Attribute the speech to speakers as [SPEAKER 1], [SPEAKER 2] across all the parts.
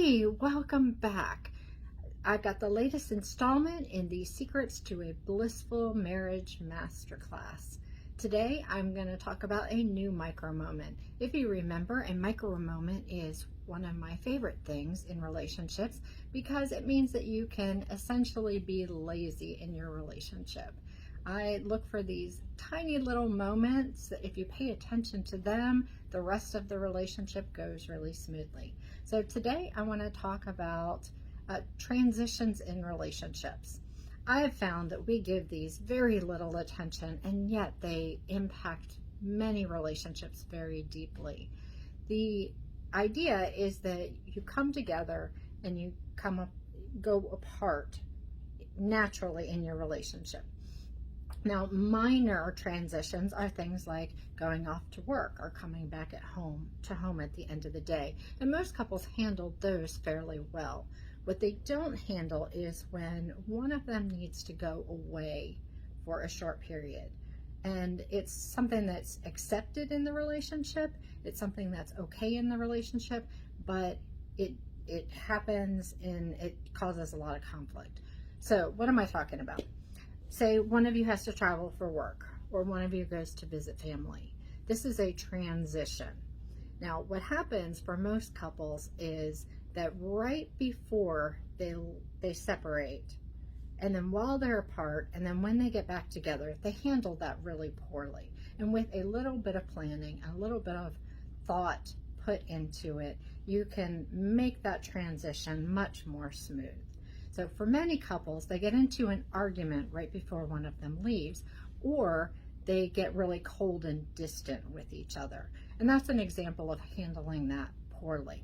[SPEAKER 1] Hey, welcome back. I've got the latest installment in the Secrets to a Blissful Marriage Masterclass. Today, I'm going to talk about a new micro moment. If you remember, a micro moment is one of my favorite things in relationships because it means that you can essentially be lazy in your relationship. I look for these tiny little moments that if you pay attention to them, the rest of the relationship goes really smoothly. So today I want to talk about transitions in relationships. I have found that we give these very little attention and yet they impact many relationships very deeply. The idea is that you come together and you go apart naturally in your relationship. Now, minor transitions are things like going off to work or coming back at home at the end of the day. And most couples handle those fairly well. What they don't handle is when one of them needs to go away for a short period. And it's something that's accepted in the relationship. It's something that's okay in the relationship, but it happens and it causes a lot of conflict. So what am I talking about? Say one of you has to travel for work or one of you goes to visit family. This is a transition. Now, what happens for most couples is that right before they separate, and then while they're apart, and then when they get back together, they handle that really poorly. And with a little bit of planning, a little bit of thought put into it, you can make that transition much more smooth. So for many couples, they get into an argument right before one of them leaves, or they get really cold and distant with each other. And that's an example of handling that poorly.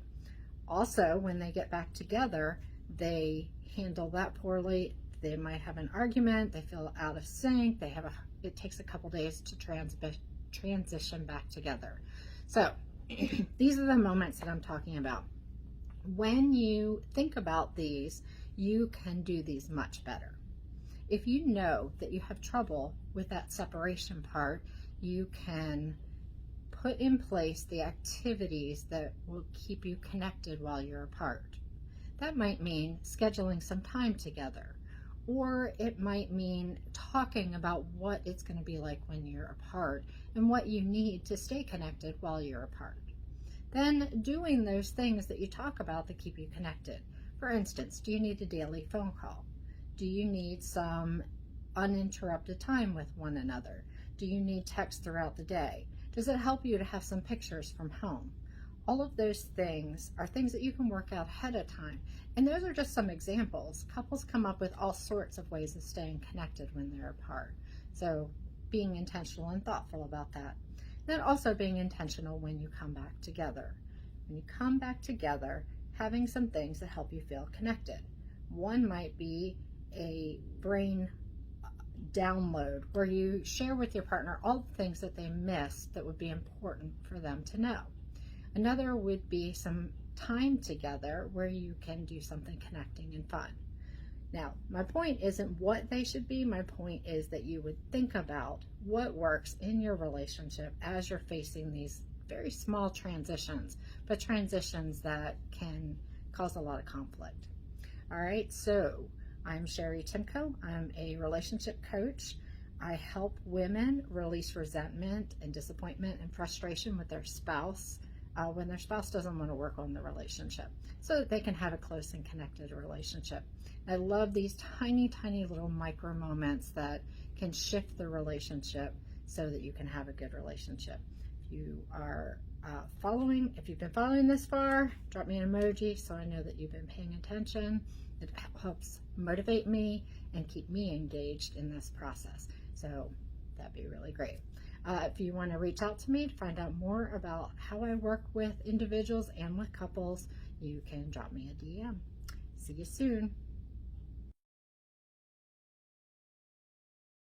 [SPEAKER 1] Also, when they get back together, they handle that poorly. They might have an argument, they feel out of sync, it takes a couple days to transition back together. So these are the moments that I'm talking about. When you think about these, you can do these much better. If you know that you have trouble with that separation part, you can put in place the activities that will keep you connected while you're apart. That might mean scheduling some time together, or it might mean talking about what it's going to be like when you're apart and what you need to stay connected while you're apart. Then doing those things that you talk about that keep you connected. For instance, do you need a daily phone call? Do you need some uninterrupted time with one another? Do you need text throughout the day? Does it help you to have some pictures from home? All of those things are things that you can work out ahead of time. And those are just some examples. Couples come up with all sorts of ways of staying connected when they're apart. So being intentional and thoughtful about that. Then also being intentional when you come back together. When you come back together, having some things that help you feel connected. One might be a brain download where you share with your partner all the things that they missed that would be important for them to know. Another would be some time together where you can do something connecting and fun. Now, my point isn't what they should be. My point is that you would think about what works in your relationship as you're facing these very small transitions, but transitions that can cause a lot of conflict. All right, so I'm Sherry Timko. I'm a relationship coach. I help women release resentment and disappointment and frustration with their spouse when their spouse doesn't want to work on the relationship so that they can have a close and connected relationship. I love these tiny, tiny little micro moments that can shift the relationship so that you can have a good relationship. If you are if you've been following this far, drop me an emoji so I know that you've been paying attention. It helps motivate me and keep me engaged in this process. So that'd be really great. If you want to reach out to me to find out more about how I work with individuals and with couples, you can drop me a DM. See you soon.